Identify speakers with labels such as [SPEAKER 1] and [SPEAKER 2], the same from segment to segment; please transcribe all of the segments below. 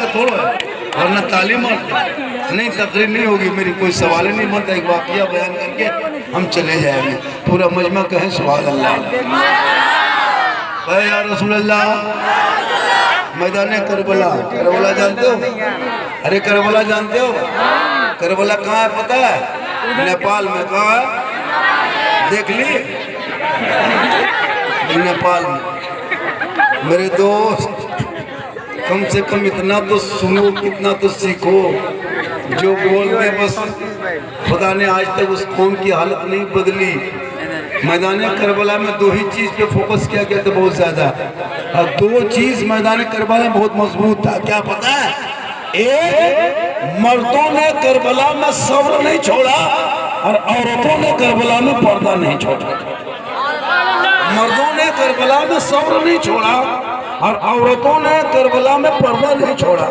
[SPEAKER 1] थोड़ा है, वरना तालीम नहीं तकरीर नहीं होगी मेरी, कोई सवाल ही नहीं बनता। एक वाकया बयान करके हम चले जाएंगे, पूरा मजमा कहे सुभान अल्लाह। या रसूल अल्लाह। मैदान करबला, करबला जानते हो? अरे करबला जानते हो? करबला कहाँ है पता है? नेपाल में। कहाँ है? देख ली? नेपाल में। मेरे दोस्त कम से कम इतना तो सुनो, कितना तो सीखो। जो बोल रहे बस खुदा ने आज तक उस कौम की हालत नहीं बदली। मैदान करबला में दो ही चीज पे फोकस किया गया था बहुत ज्यादा, और दो चीज मैदान करबला में बहुत मजबूत था। क्या पता है? एक, मर्दों ने करबला में सब्र नहीं छोड़ा और औरतों ने करबला में पर्दा नहीं छोड़ा। मर्दों ने करबला में सब्र नहीं छोड़ा और औरतों ने करबला में पर्दा नहीं छोड़ा।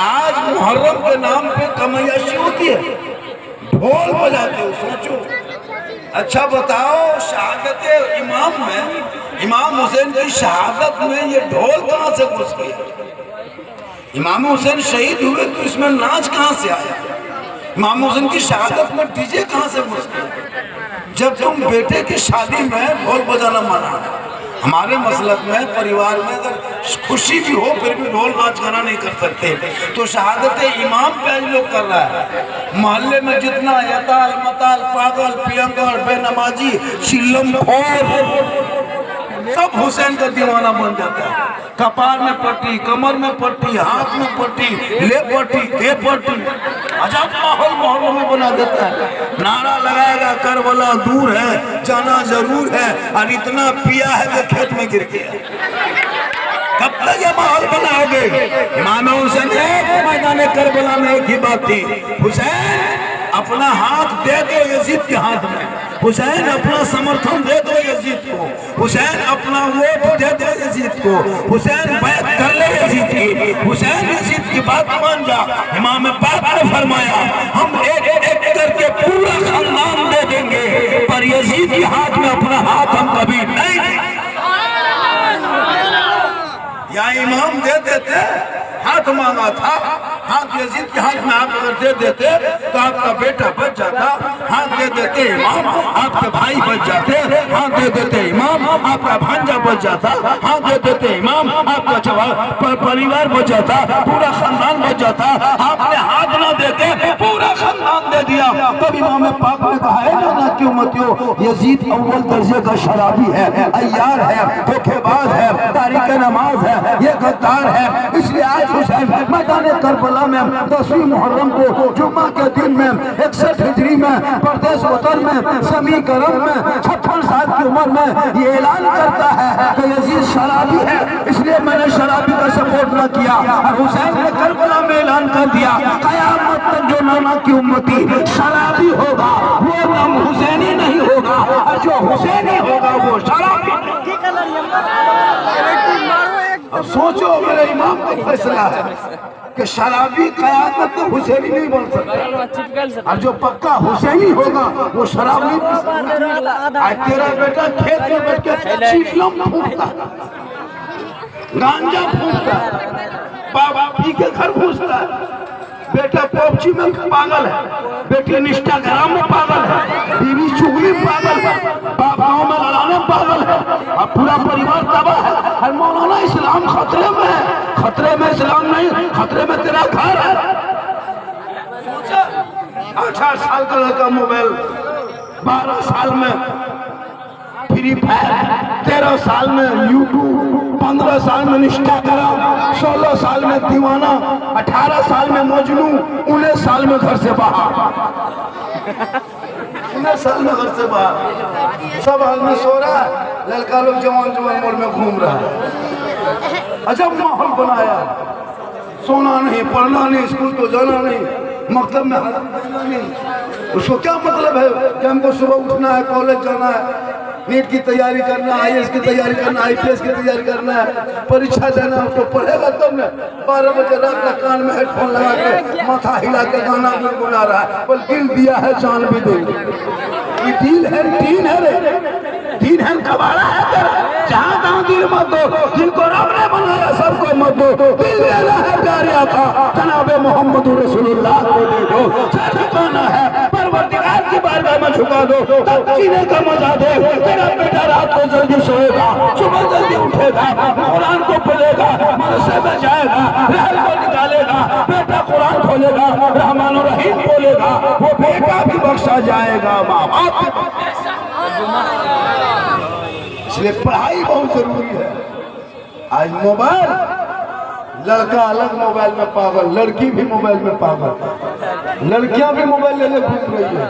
[SPEAKER 1] आज मुहर्रम के नाम पे कमैयाशी होती है, ढोल बजाते हो। सोचो, अच्छा बताओ, शहादत इमाम में, इमाम हुसैन की शहादत में ये ढोल कहाँ से घुस गया? इमाम हुसैन शहीद हुए तो इसमें नाच कहाँ से आया? इमाम हुसैन की शहादत में डीजे कहाँ से घुस गया? जब तुम बेटे की शादी में ढोल बजाना मना है। हमारे मसलक में, परिवार में अगर खुशी भी हो फिर भी ढोल नाच गाना नहीं कर सकते। तो शहादत इमाम पे आज लोग कर रहा है। मोहल्ले में जितना यताल मताल पागल पियंगर बेनमाजी चिल्लम खोर सब हुसैन का दीवाना बन जाता है। कपार में पट्टी, कमर में पट्टी, हाथ में पट्टी, ले पट्टी, दे पट्टी, अजब माहौल मोहल्लों में बना देता है। नारा लगाएगा करबला दूर है, जाना जरूर है, और इतना पिया है कि खेत में गिर गया। कब तक ये माहौल बनाओगे? इमाम हुसैन मैदान करबला में एक ही बात थी, हुसैन अपना हाथ दे दो यजीद के हाथ में, हुसैन अपना समर्थन दे दो यजीद को, हुसैन अपना वोट दे दो यजीद को, हुसैन बैत कर ले यजीद की, हुसैन यजीद की बात मान जा। इमाम पाक ने फरमाया हम एक एक करके पूरा खानदान दे देंगे, पर यजीद के हाथ में अपना हाथ हम कभी नहीं देंगे। या इमाम दे देते, हाथ मांगा था, हाथ यजीद के हाथ में आप अगर दे देते तो आपका बेटा बच जाता, हाथ दे देते इमाम आपके भाई बच जाते, हाथ दे देते इमाम आपका भांजा बच जाता, हाथ दे देते इमाम आपका परिवार बच जाता, पूरा खानदान बच जाता। आपने हाथ ना देके पूरा खानदान दे दिया। तब इमाम पाक ने कहा है ना क्यों मतियो, यजीद अव्वल दर्जे का शराबी है, अय्यार है, धोखेबाज है, तारीक नमाज है, ये गद्दार है। इसलिए आज हुसैन मैदान करबला में 10वीं मुहर्रम को जुम्मा के दिन में 61 हिजरी में परदेश वतन में समी करम में 56 साल की उम्र में ये ऐलान करता है कि यजीद शराबी है, इसलिए मैंने शराबी का सपोर्ट न किया। और हुसैन ने करबला में ऐलान कर दिया कयामत तक जो नाना की उम्मती शराबी होगा वो नाम हुसैनी नहीं होगा, और जो हुसैनी होगा वो शराबी। अब सोचो, मेरे इमाम का फैसला है कि शराबी कयामत में हुसैनी नहीं बन सकता, और जो पक्का हुसैनी होगा वो शराब नहीं पी सकता। तेरा बेटा खेत में बैठ के चीफलम फूकता, गांजा फूकता, बाबा पी के घर घुसता है, बेटा पबजी में पागल है, बेटी इंस्टाग्राम में पागल है, बीवी चुगली में पागल है, बाबाओं में लड़ाने में पागल है, और पूरा परिवार तबाह है। और मौलाना इस्लाम खतरे में है। खतरे में इस्लाम नहीं, खतरे में तेरा घर है। 18 साल का लड़का मोबाइल, 12 साल में फ्री फायर, 13 साल में यूट्यूब, 15 साल में इंस्टाग्राम, 16 साल में दीवाना, 18 साल में मजनू, 19 साल में घर से बाहर, 19 साल में घर से बाहर, सब हाल में सो रहा है। लड़का लोग जवान जवान मोड़ में घूम रहा है। अजब माहौल बनाया, सोना नहीं, पढ़ना नहीं, स्कूल को जाना नहीं, मकतब में हालत नहीं। उसको क्या मतलब है कि हमको सुबह उठना है, कॉलेज जाना है, नीट की तैयारी करना, IAS की तैयारी करना, IPS की तैयारी करना है, परीक्षा देना। उसको पढ़ेगा तब न 12 बजे रात का कान में हेडफोन लगा के माथा हिला के गाना गुनगुना रहा है, पर दिल दिया है जान भी देंगे। ये दिल है, टीन है रे।
[SPEAKER 2] दीन है कबाड़ा है तेरा, जहाँ तहाँ दिल मत दो, जिनको रब ने बनाया सबको मत दो, दिल देना है प्यारे आका जनाबे मोहम्मद रसूलुल्लाह को दे दो, सर झुकाना है परवरदिगार की बारगाह में झुका दो, तब जीने का मजा दे। तेरा बेटा रात को जल्दी सोएगा, सुबह जल्दी उठेगा, कुरान को पढ़ेगा, मदरसे में जाएगा, रहल को निकालेगा, बेटा कुरान खोलेगा, रहमान और रहीम बोलेगा, वो बेटा भी बख्शा जाएगा, माँ बाप भी बख्शा। इसलिए पढ़ाई बहुत जरूरी है। आज मोबाइल, लड़का अलग मोबाइल में पागल, लड़की भी मोबाइल में पागल, लड़कियां भी मोबाइल लेने घूम रही है।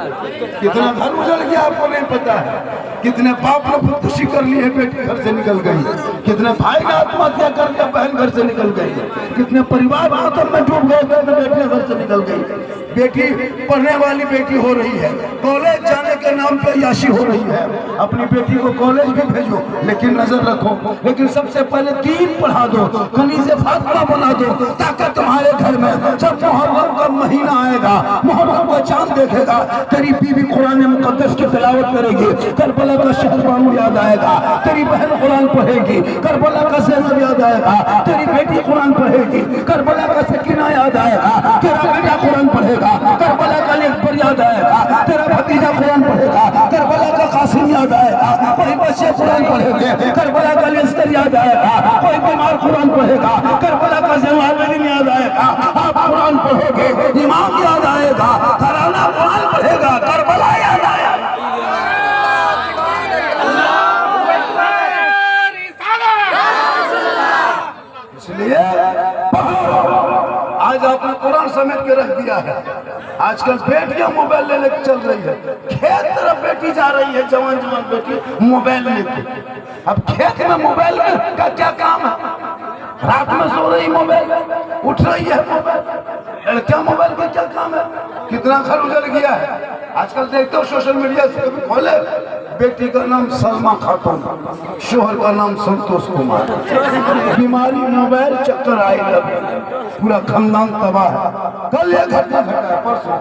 [SPEAKER 2] कितना घर उजड़ गया आपको नहीं पता है, कितने बाप ने खुदकुशी कर ली है, बेटी घर से निकल गई, कितने भाई ने आत्महत्या कर लिया, बहन घर से निकल गई, कितने परिवार मातम में डूब गए, बेटियां घर से निकल गई। बेटी पढ़ने वाली बेटी हो रही है, कॉलेज जाने के नाम पे याशी हो रही है, अपनी बेटी को कॉलेज भी भेजो, लेकिन नजर रखो, लेकिन सबसे पहले दीन पढ़ा दो, कनीज़े फातिमा बना दो, ताकि तुम्हारे घर में जब मुहर्रम का महीना आएगा, मुहर्रम का चांद देखेगा, तेरी बीवी कुरान मुकद्दस की तिलावत करेगी, करबला का शहरबानू याद आएगा, तेरी बहन कुरान पढ़ेगी, करबला का ज़ैनब याद आएगा, तेरी बेटी कुरान पढ़ेगी, करबला का सकीना याद आएगा, तेरा बेटा कुरान पढ़ेगा, करबला का अकबर याद आएगा, तेरा भतीजा कुरान पढ़ेगा, करबला का कासिम याद आएगा, कोई बच्चे कुरान पढ़ेंगे, करबला का लश्कर याद आएगा, कोई बीमार कुरान पढ़ेगा, करबला का ज़वालिन याद आएगा, आप कुरान पढ़ोगे, इमाम याद आएगा, घराना कुरान पढ़ेगा, करबला याद आएगा। इसलिए आज आपने कुरान समेट के रख दिया है। आजकल बेटियां मोबाइल लेने चल रही है, खेत तरफ बेटी जा रही है, जवान जवान बेटी मोबाइल लेके। अब खेत में मोबाइल का क्या काम है? रात में सो रही मोबाइल, उठ रही है मोबाइल, लड़कियां मोबाइल का क्या काम है? कितना घर उजड़ गया है। आजकल देखते हो सोशल मीडिया से कभी खोले, बेटी का नाम सलमा खातून, शोहर का नाम संतोष कुमार, बीमारी मोबाइल, चक्कर आई, पूरा खानदान तबाह है। कल ये घटना घटा है, परसों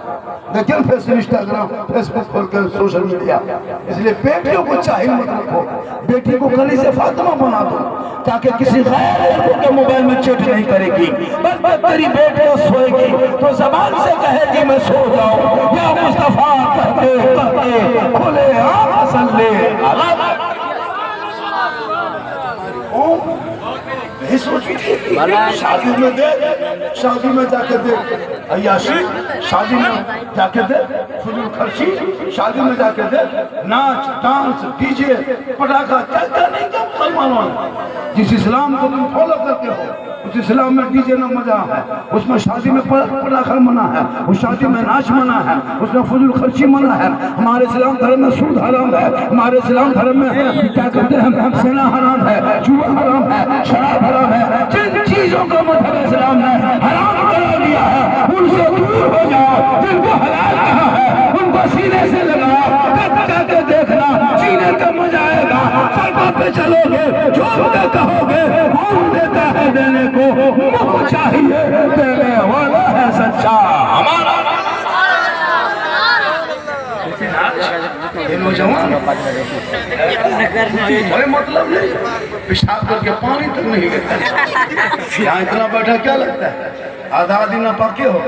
[SPEAKER 2] देखिए फेस इंस्टाग्राम फेसबुक खोल कर सोशल मीडिया। इसलिए बेटियों को चाहिए मत रखो, बेटी को गली से फातिमा बना दो, ताकि किसी गैर लड़कों के मोबाइल में चेट नहीं करेगी। बस तेरी बेटियां सोएगी तो जबान से कहेगी मैं सो जाऊं, या मुस्तफा कहते कहते खोले आँख सल्ले अला। नहीं सोची थी शादी में दे, शादी में जाके दे अय्याशी, शादी में जाके दे फजूल खर्ची, शादी में जाके दे नाच डांस डीजे पटाखा, क्या क्या नहीं क्या मुसलमानों ने। जिस इस्लाम को तुम फॉलो करते हो उस इस्लाम में डीजे न मजा है, उसमें शादी में पटाखा मना है, उस शादी में नाच मना है, उसमें फजूल खर्ची मना है। हमारे इस्लाम धर्म में सूद हराम है, हमारे इस्लाम धर्म में क्या कहते हैं सेना हराम है, जुआ हराम है, शराब हराम है। जिन चीजों को मजहब इस्लाम ने हराम करा दिया है उनसे दूर हो जाओ, जिनको हलाल कहा है उनको सीने से लगाओ, कहते देखना सीने का मजा आएगा। सड़कों पे चलोगे झूठ के कहोगे, कौन देता है देने को, मुझको चाहिए देने वाला है सच्चा हमारा। ये नौजवान कोई मतलब नहीं, पेशाब करके पानी तक नहीं लेता। यहाँ इतना बैठा क्या लगता है? आधा आधी नापाक हो,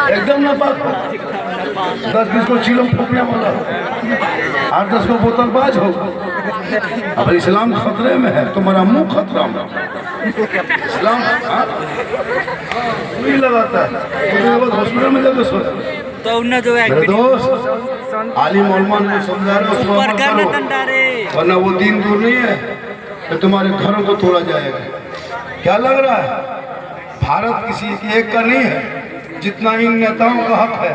[SPEAKER 2] एकदम नापाक हो, 10-20 को चिलम फूकने वाला हो, 8-10 को बोतलबाज हो। अब इस्लाम खतरे में है, तुम्हारा मुंह खतरा में। इस्लाम नहीं लगाता है, हॉस्पिटल में जाकर सो तो उन्हें जो है दोस्त आलिम उलमा ने समझा रहे, वरना वो दीन दूर नहीं है तो तुम्हारे घरों को तोड़ा जाएगा। क्या लग रहा है? भारत किसी एक का नहीं है, जितना इन नेताओं का हक है,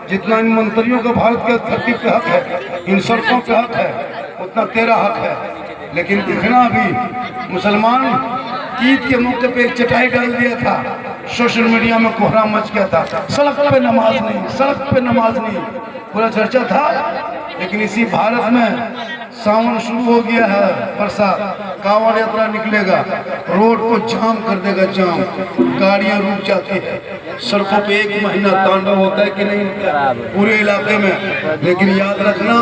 [SPEAKER 2] जितना इन मंत्रियों का भारत के धरती पे हक है, इन सड़कों पे हक है, उतना तेरा हक है। लेकिन देखना अभी मुसलमान ईद के मौके पे एक चटाई डाल दिया था, सोशल मीडिया में कोहरा मच गया था, सड़क पे नमाज नहीं, सड़क पे नमाज नहीं, पूरा चर्चा था। लेकिन इसी भारत में सावन शुरू हो गया है, बरसात, कांवड़ यात्रा निकलेगा, रोड को जाम कर देगा, जाम, गाड़ियां रुक जाती है, सड़कों पे 1 महीना तांडव होता है कि नहीं पूरे इलाके में। लेकिन याद रखना